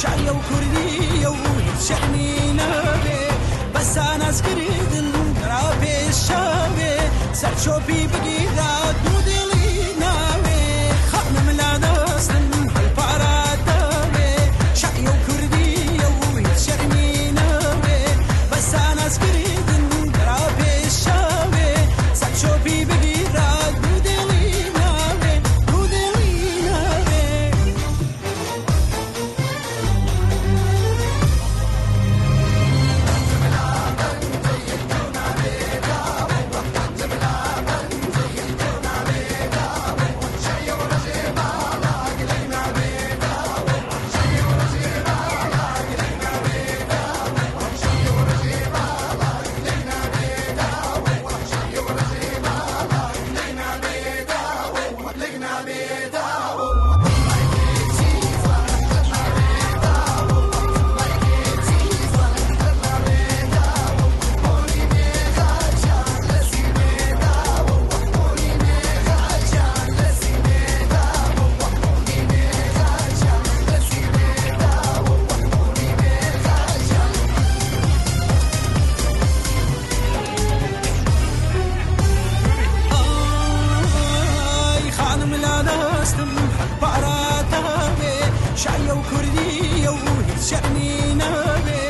شعرية وكردية وشعني نابي بس أنا سكريدن رابي الشابي سرشوبي بقيدات دودلي ناوي خانا ملا ناسن هالبارات داوي شعرية وكردية وشعني نابي بس أنا سكريدن رابي الشابي سرشوبي بقيدات دودلي ناوي دودلي ناوي خانم لا ناستم باراتاوي شعرية وكردية وشعني نابي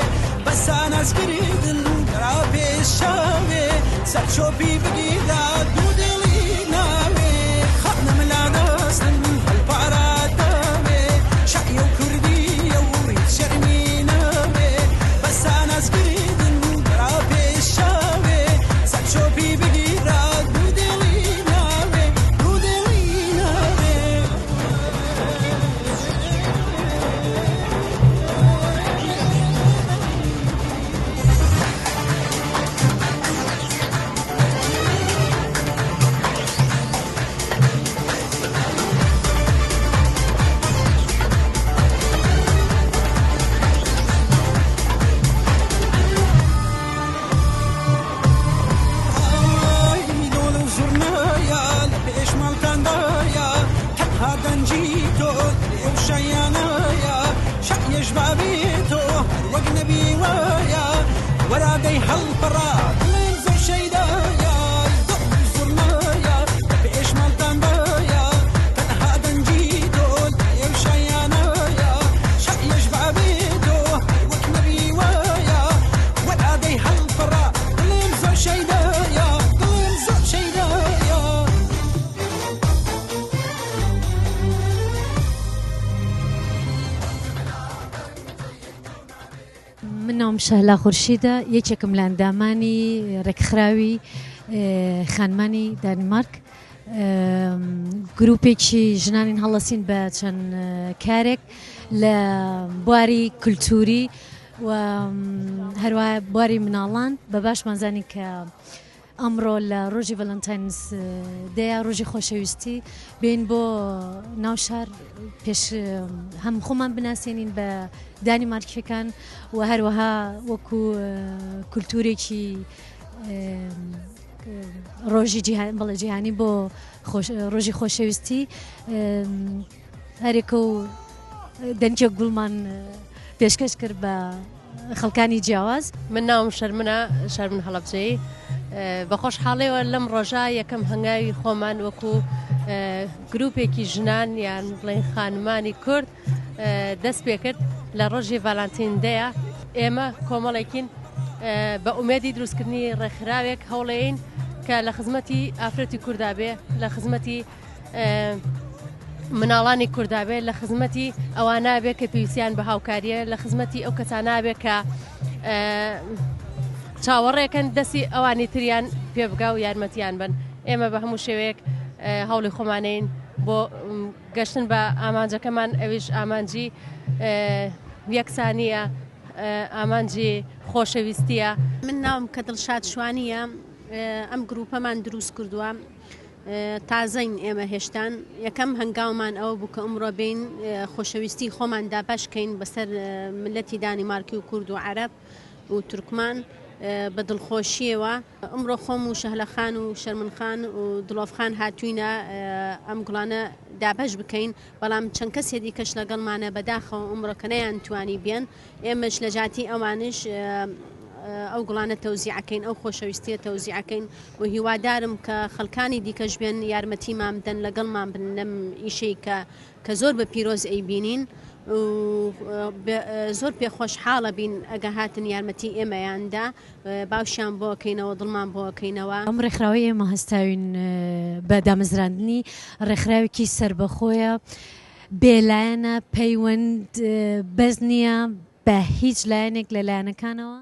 بس أنا سكريدن رابي الشاوي سرشوبي بقيدات دودلي ناوي خانم لا ناستم باراتاوي شعرية وكردية وشعني نابي بس أنا سكريدن رابي الشاوي سرشوبي بقيدات دودلي ناوي دودلي ناوي دول وزرنايا لبيش مالكاندايا حقها دنجيتو وشيانايا شقي جبابيتو وقنبي وايا ولا دي هالبراد لنزو شيدايا دول وزرنايا لبيش مالكاندايا حقها دنجيتو وشيانايا شقي جبابيتو وقنبي وايا ولا دي هالبراد لنزو شيدايا لنزو شيدايا منهم شهلا خورشیدە یەکێکم لە ئەندامانی ڕێکخراوی خانمانی دانمارک گروپێکی ژنانین هەڵەسین بە چەند کارێک لە بواری کولتوری و هەروە بواری مناڵان بە باشمانزانی کە ئەمڕۆ لە ڕۆژی ڤەلەنتاینز دەیە ڕۆژی خۆشەویستی بین بۆ ناو شار پێش هەم خۆمان بناسیێنین بە دانیمارکیەکان و هەروەها وەکو کولتورێکی ڕۆژی بەڵێ جیهانی بۆ ڕۆژی خۆشەویستی هەرێکە و دەنجە گوڵمان پێشکەش کرد بە خەڵکانی جیاواز. من ناوم شەرمن هەڵەبجەی بەخۆش حاڵەوە لەم ڕۆژە یەکەم هەنگاوی خۆمان وەکو گروپێکی ژنان یان بڵێن خانمانی کورد دەست پێ کرد لە ڕۆژی ڤالانتیندەیە ئێمە کۆمەڵێکین بە ئومێدی دروستکردنی ڕێکخراوێک هەوڵەیەین کە لە خزمەتی ئافرەتی کوردابێ لە خزمەتی مناڵانی کوردابێ لە خزمەتی ئەوانابێ کە پێویستیان بە هاوکاریە لە خزمەتی ئەو کەسانابێ کە چاوەڕێکن دەستی ئەوانی تریان پێ بگا و یارمەتیان بن. ئێمە بە هەموو شێوەیەک هەوڵی خۆمانین بۆ گەشتن بە ئامانجەکەمان ئەویش ئامانجی یەکسانیە ئامانجی خۆشەویستیە. من ناوم کە دڵشاد شوانیە ئەم گروپەمان دروست کردووە تازەین ئێمە هێشتان یەکەم هەنگاومان ئەوە بوو کە ئەمڕۆ بین خۆشەویستی خۆمان دابەشکەین بەسەر ملەتی دانیمارکی و کورد و عەرەب و تورکمان بە دڵخۆشیەوە ئەمڕۆ خۆم و شەهلەخان و شەرمنخان و دڵۆڤخان هاتووینە ئەم گوڵانە دابەش بکەین بەڵام چەند کەسێ دیکەش لەگەڵمانە بەداخەوە ئەمڕۆ کە نەیانتوانی بێن ئێمەش لە جاتی ئەوانش ئەو گوڵانە تەوزیعەکەین ئەو خۆشەویستیە تەوزیعەکەین و هیوادارم کە خەڵکانی دیکەش بێن یارمەتیمان بدەن لەگەڵمان بن لەم ئیشەی کە زۆر بە پیرۆز ئەیبینین زۆر پێخۆشحاڵە بین ئەگە هاتن یارمەتی ئێمەیاندا باوشیان بۆکەینەوە دڵمان بۆکەینەوە. ئەم ڕێکخراوی ئێمە هەستاوین بە دامەزراندنی ڕێکخراوێکی سربەخۆیە بێلایەنە پەیوەند بەز نییە بە هیچ لایەنێک لە لایەنەکانەوە.